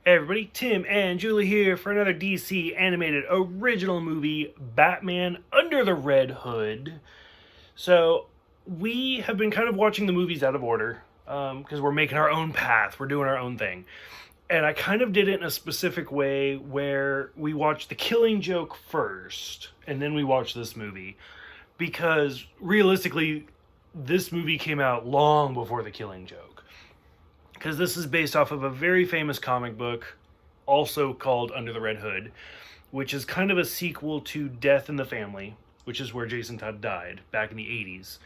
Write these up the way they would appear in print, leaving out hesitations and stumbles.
Hey everybody, Tim and Julie here for another DC animated original movie, Batman Under the Red Hood. So, we have been kind of watching the movies out of order because we're making our own path, we're doing our own thing. And I kind of did it in a specific way where we watched The Killing Joke first, and then we watched this movie. Because realistically, this movie came out long before The Killing Joke because this is based off of a very famous comic book, also called Under the Red Hood, which is kind of a sequel to Death in the Family, which is where Jason Todd died back in the 80s.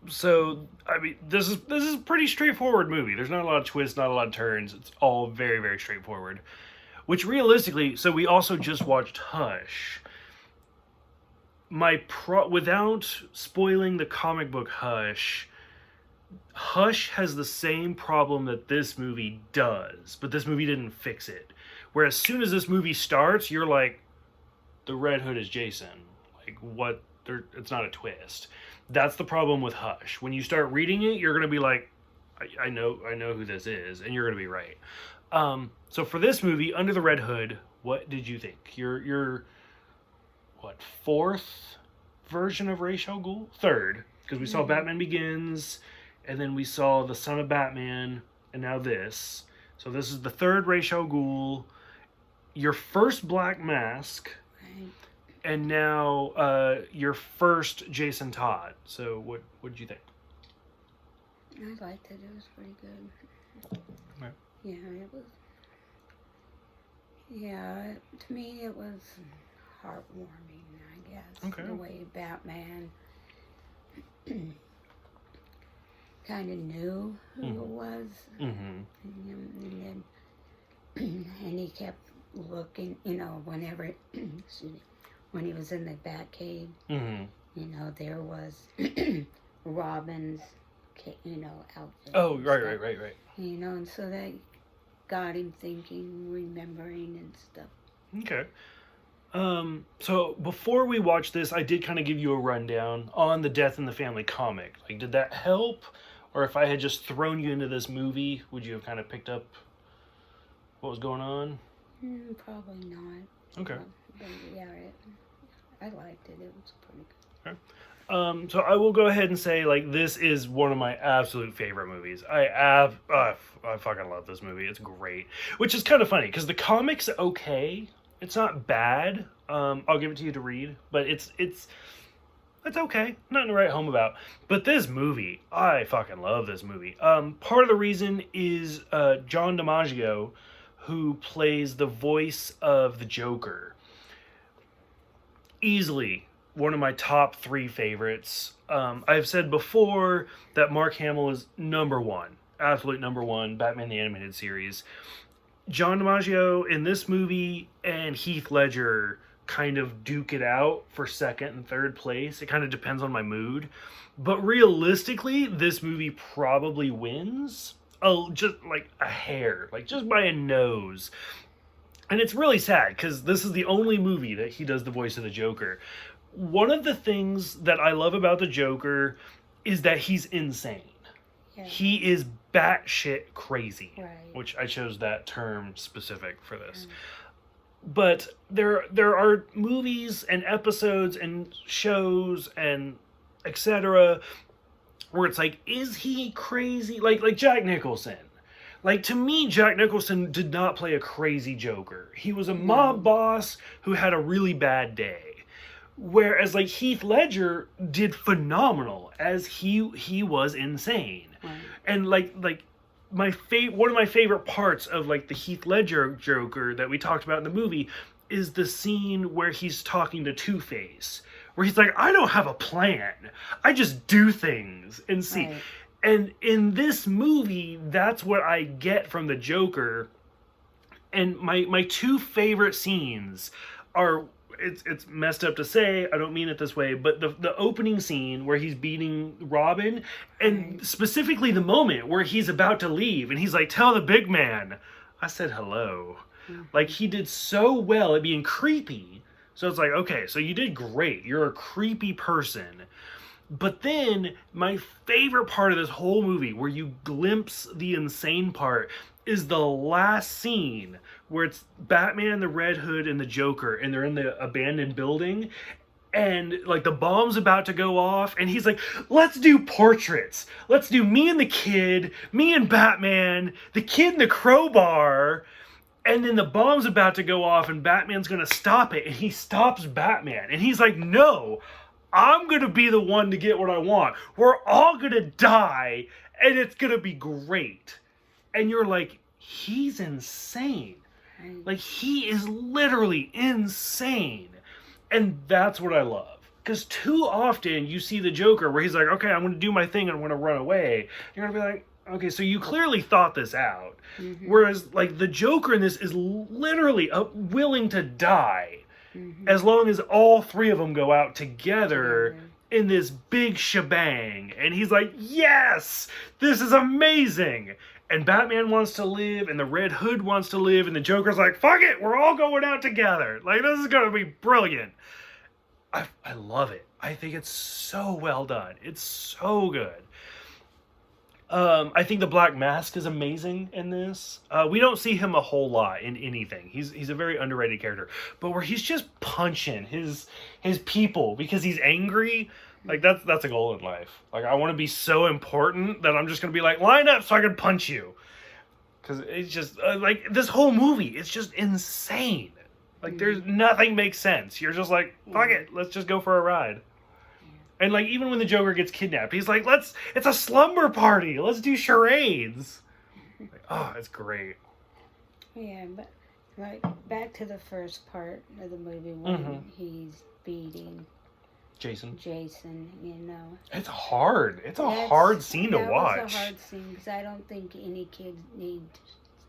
So I mean, this is a pretty straightforward movie. There's not a lot of twists, not a lot of turns. It's all very very straightforward. Which realistically, so we also just watched Hush. Without spoiling the comic book Hush has the same problem that this movie does, but this movie didn't fix it. Where as soon as this movie starts, you're like, the Red Hood is Jason. Like, what? It's not a twist. That's the problem with Hush. When you start reading it, you're going to be like, I know who this is, and you're going to be right. So for this movie, Under the Red Hood, what did you think? Your what, fourth version of Ra's al Ghul? Third, because we saw Batman Begins, and then we saw The Son of Batman, and now this. So this is the third Ra's al Ghul, your first Black Mask, Right. and now your first Jason Todd. So what did you think? I liked it. It was pretty good. Right. Yeah, it was. Yeah, to me it was heartwarming, I guess. Okay. The way Batman kind of knew who it was. Mm-hmm. And he kept looking, whenever, excuse me, when he was in the Batcave, Mm-hmm. there was Robin's, outfit. Oh, and right. stuff. And so that got him thinking, remembering and stuff. Okay. So before we watch this, I did kind of give you a rundown on the Death in the Family comic. Like, did that help? Or if I had just thrown you into this movie, would you have kind of picked up what was going on? Probably not. Okay. But yeah, I liked it. It was pretty good. So I will go ahead and say, like, this is one of my absolute favorite movies. I fucking love this movie. It's great. Which is kind of funny, because the comic's okay. It's not bad. I'll give it to you to read. But it's okay. Nothing to write home about. But this movie, I fucking love this movie. Part of the reason is John DiMaggio, who plays the voice of the Joker. Easily one of my top 3 favorites. I've said before that Mark Hamill is number 1. Absolute number 1. Batman the Animated Series. John DiMaggio in this movie and Heath Ledger kind of duke it out for second and third place. It kind of depends on my mood. But realistically, this movie probably wins. Oh, just like a hair. Like just by a nose. And it's really sad because this is the only movie that he does the voice of the Joker. One of the things that I love about the Joker is that he's insane. Yeah. He is batshit crazy, Right. which I chose that term specific for this. But there are movies and episodes and shows and etc. where it's like, is he crazy? Like Jack Nicholson. Like, to me, Jack Nicholson did not play a crazy Joker. He was a mob boss who had a really bad day. Whereas, like, Heath Ledger did phenomenal as he was insane. Right. And, like one of my favorite parts of, like, the Heath Ledger Joker that we talked about in the movie is the scene where he's talking to Two-Face. Where he's like, I don't have a plan. I just do things and see. Right. And in this movie, that's what I get from the Joker. And my 2 favorite scenes are, it's messed up to say, I don't mean it this way, but the opening scene where he's beating Robin, and specifically the moment where he's about to leave, and he's like, tell the big man, I said hello. Mm-hmm. Like, he did so well at being creepy. So it's like, okay, so you did great. You're a creepy person. But then, my favorite part of this whole movie, where you glimpse the insane part, is the last scene where it's Batman, the Red Hood, and the Joker, and they're in the abandoned building, and like the bomb's about to go off, and he's like, let's do portraits. Let's do me and the kid, me and Batman, the kid and the crowbar. And then the bomb's about to go off, and Batman's gonna stop it, and he stops Batman, and he's like, no, I'm gonna be the one to get what I want. We're all gonna die, and it's gonna be great. And you're like, he's insane. Like, he is literally insane. And that's what I love. Because too often you see the Joker where he's like, okay, I'm going to do my thing and I'm going to run away. You're going to be like, okay, so you clearly thought this out. Mm-hmm. Whereas, like, the Joker in this is literally willing to die as long as all three of them go out together in this big shebang. And he's like, yes, this is amazing. And Batman wants to live, and the Red Hood wants to live, and the Joker's like, fuck it, we're all going out together. Like, this is going to be brilliant. I love it. I think it's so well done. It's so good. I think the Black Mask is amazing in this. We don't see him a whole lot in anything. He's a very underrated character. But where he's just punching his people because he's angry, like that's a goal in life. Like, I want to be so important that I'm just going to be like, line up so I can punch you. Because it's just, like, this whole movie, it's just insane. Like, there's nothing makes sense. You're just like, fuck it, let's just go for a ride. And, like, even when the Joker gets kidnapped, he's like, it's a slumber party. Let's do charades. Like, oh, it's great. Yeah, but, like, back to the first part of the movie when he's beating Jason, you know. It's hard. It's a hard scene to watch. It was a hard scene because I don't think any kid needs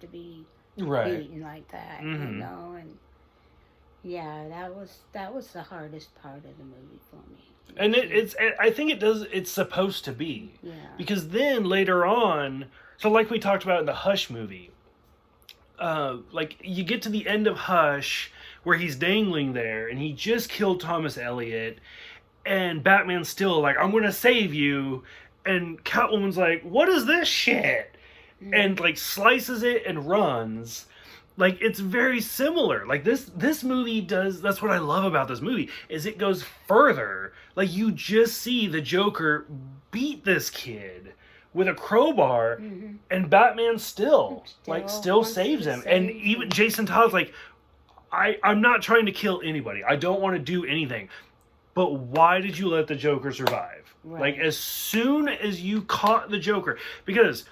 to be beaten like that, you know. And yeah, that was the hardest part of the movie for me. And I think it's supposed to be. Yeah. Because then later on, so like we talked about in the Hush movie, like you get to the end of Hush where he's dangling there and he just killed Thomas Elliot. And Batman's still like, I'm going to save you. And Catwoman's like, what is this shit? And, like, slices it and runs. Like, it's very similar. Like, this movie does... That's what I love about this movie, is it goes further. Like, you just see the Joker beat this kid with a crowbar, and Batman still saves him. And even Jason Todd's like, I'm not trying to kill anybody. I don't want to do anything. But why did you let the Joker survive? Right. Like, as soon as you caught the Joker... Because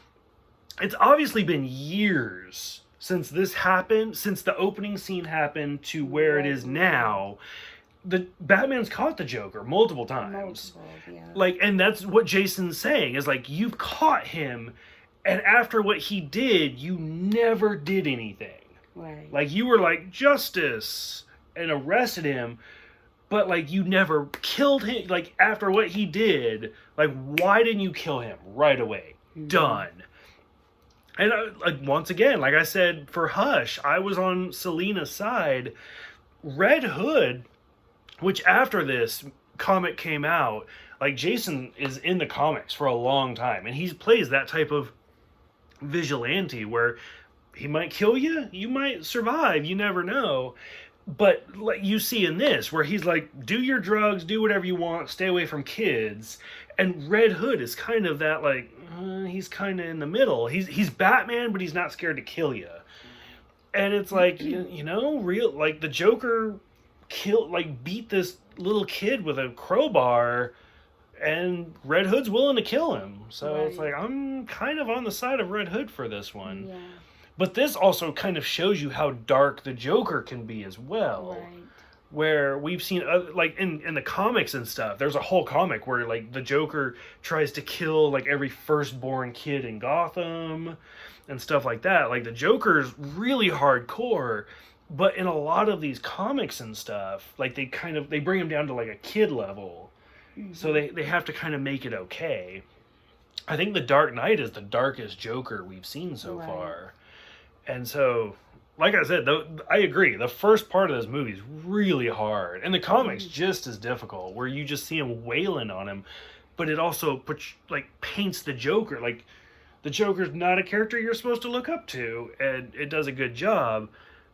it's obviously been years since this happened, since the opening scene happened to where it is now. The Batman's caught the Joker multiple times. Like, and that's what Jason's saying, is like, you've caught him, and after what he did, you never did anything. Right. Like, you were like, justice, and arrested him... But, like, you never killed him. Like, after what he did, like, why didn't you kill him right away? Done. And, like, once again, like I said, for Hush, I was on Selina's side. Red Hood, which after this comic came out, like, Jason is in the comics for a long time. And he plays that type of vigilante where he might kill you, you might survive, you never know. But like you see in this, where he's like, do your drugs, do whatever you want, stay away from kids. And Red Hood is kind of that, like, he's kind of in the middle. He's Batman, but he's not scared to kill you. And it's like, you know, like the Joker beat this little kid with a crowbar, and Red Hood's willing to kill him. So It's like, I'm kind of on the side of Red Hood for this one. Yeah. But this also kind of shows you how dark the Joker can be as well. Right. Where we've seen, like, in the comics and stuff, there's a whole comic where, like, the Joker tries to kill, like, every firstborn kid in Gotham and stuff like that. Like, the Joker's really hardcore, but in a lot of these comics and stuff, like, they bring him down to, like, a kid level. So they have to kind of make it okay. I think The Dark Knight is the darkest Joker we've seen so far. And so, like I said, I agree. The first part of this movie is really hard. And the comic's just as difficult, where you just see him wailing on him. But it also paints the Joker. Like, the Joker's not a character you're supposed to look up to, and it does a good job.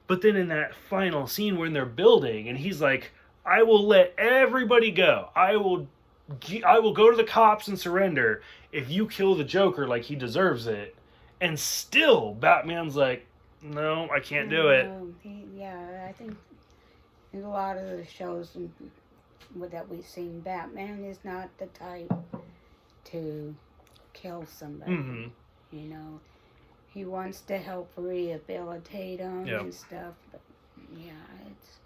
But then in that final scene when they're building, and he's like, I will let everybody go. I will go to the cops and surrender if you kill the Joker like he deserves it. And still, Batman's like, no, I can't do it. I think in a lot of the shows that we've seen, Batman is not the type to kill somebody. Mm-hmm. You know, he wants to help rehabilitate them and stuff. But yeah, it's.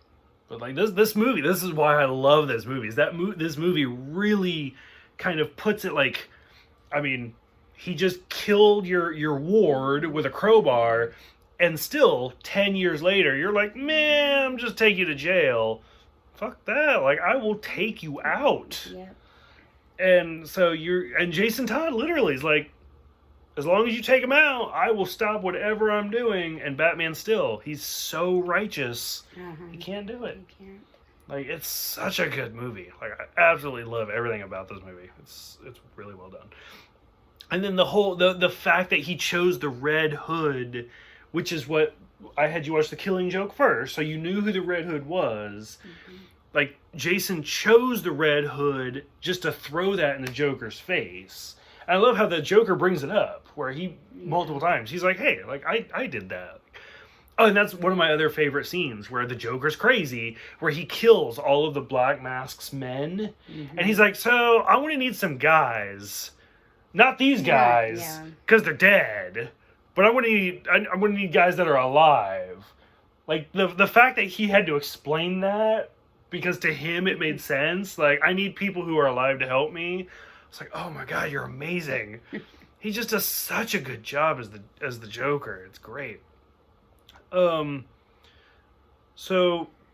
But like this movie, this is why I love this movie. Is that this movie really kind of puts it like, I mean, he just killed your ward with a crowbar, and still 10 years later, you're like, man, I'm just taking you to jail. Fuck that! Like, I will take you out. Yeah. And so and Jason Todd literally is like, as long as you take him out, I will stop whatever I'm doing. And Batman he's so righteous, he can't do it. He can't. Like, it's such a good movie. Like, I absolutely love everything about this movie. It's really well done. And then the fact that he chose the Red Hood, which is what I had you watch The Killing Joke first, so you knew who the Red Hood was. Mm-hmm. Like, Jason chose the Red Hood just to throw that in the Joker's face. And I love how the Joker brings it up, where he, multiple times, he's like, hey, like, I did that. Oh, and that's one of my other favorite scenes, where the Joker's crazy, where he kills all of the Black Mask's men. Mm-hmm. And he's like, so, I'm going to need some guys. Not these guys, because they're dead. But I'm going to need guys that are alive. Like, the fact that he had to explain that, because to him it made sense. Like, I need people who are alive to help me. It's like, oh my God, you're amazing. He just does such a good job as the Joker. It's great. So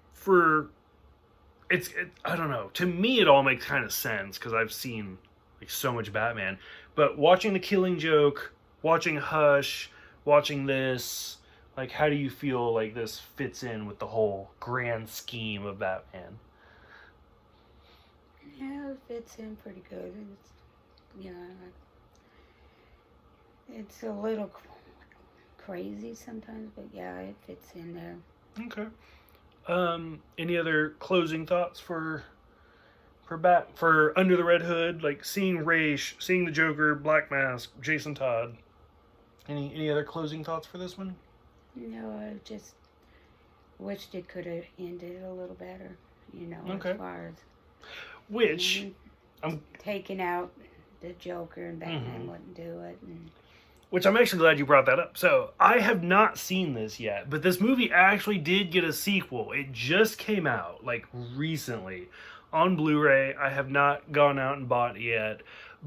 I don't know. To me, it all makes kind of sense because I've seen like so much Batman. But watching The Killing Joke, watching Hush, watching this, like, how do you feel like this fits in with the whole grand scheme of Batman? Yeah, it fits in pretty good. It's a little crazy sometimes, but yeah, it fits in there. Okay. Any other closing thoughts for Under the Red Hood, like seeing Raish, seeing the Joker, Black Mask, Jason Todd? Any other closing thoughts for this one? No, I just wished it could have ended a little better, okay. As far as which I'm taking out the Joker and Batman wouldn't do it. Which I'm actually glad you brought that up. So, I have not seen this yet, but this movie actually did get a sequel. It just came out, like, recently on Blu-ray. I have not gone out and bought it yet,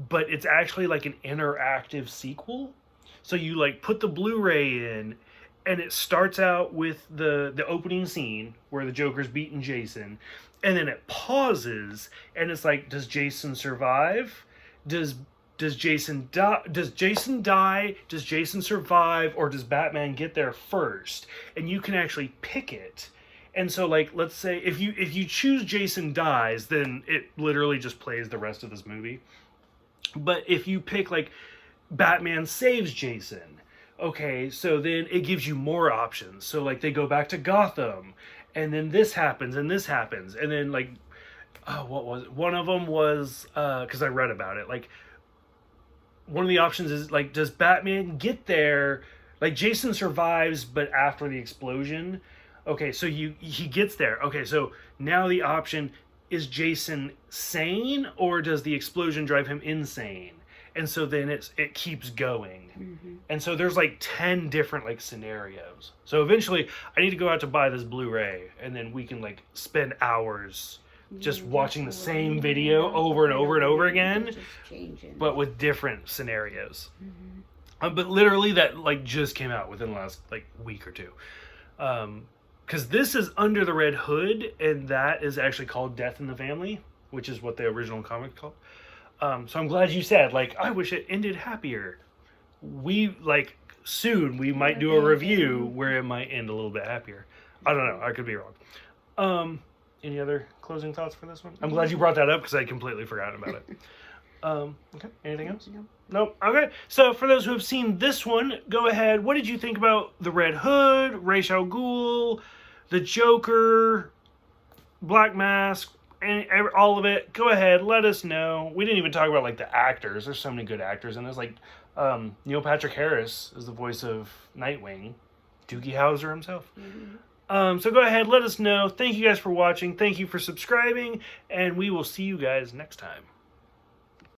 but it's actually like an interactive sequel. So, you, like, put the Blu-ray in, and it starts out with the opening scene where the Joker's beating Jason, and then it pauses, and it's like, does Jason survive? Does Jason die? Does Jason die? Does Jason survive? Or does Batman get there first? And you can actually pick it. And so, like, let's say if you choose Jason dies, then it literally just plays the rest of this movie. But if you pick, like, Batman saves Jason, okay, so then it gives you more options. So, like, they go back to Gotham, and then this happens, and this happens, and then, like, what was it? One of them was, because I read about it, like, one of the options is, like, does Batman get there? Like, Jason survives, but after the explosion. Okay, so he gets there. Okay, so now the option, is Jason sane, or does the explosion drive him insane? And so then it keeps going. Mm-hmm. And so there's, like, 10 different, like, scenarios. So eventually, I need to go out to buy this Blu-ray, and then we can, like, spend hours just watching the same video over and over and over again, but with different scenarios. Mm-hmm. But literally that, like, just came out within the last, like, week or two. Because this is Under the Red Hood, and that is actually called Death in the Family, which is what the original comic called. So I'm glad you said, like, I wish it ended happier. Soon we might do a review where it might end a little bit happier. I don't know. I could be wrong. Any other closing thoughts for this one? I'm glad you brought that up because I completely forgot about it. Okay. Anything else? Nope. Nope. Okay. So for those who have seen this one, go ahead. What did you think about the Red Hood, Ra's al Ghul, the Joker, Black Mask, and all of it? Go ahead. Let us know. We didn't even talk about like the actors. There's so many good actors, and there's like Neil Patrick Harris is the voice of Nightwing, Doogie Howser himself. Mm-hmm. So go ahead. Let us know. Thank you guys for watching. Thank you for subscribing, and we will see you guys next time.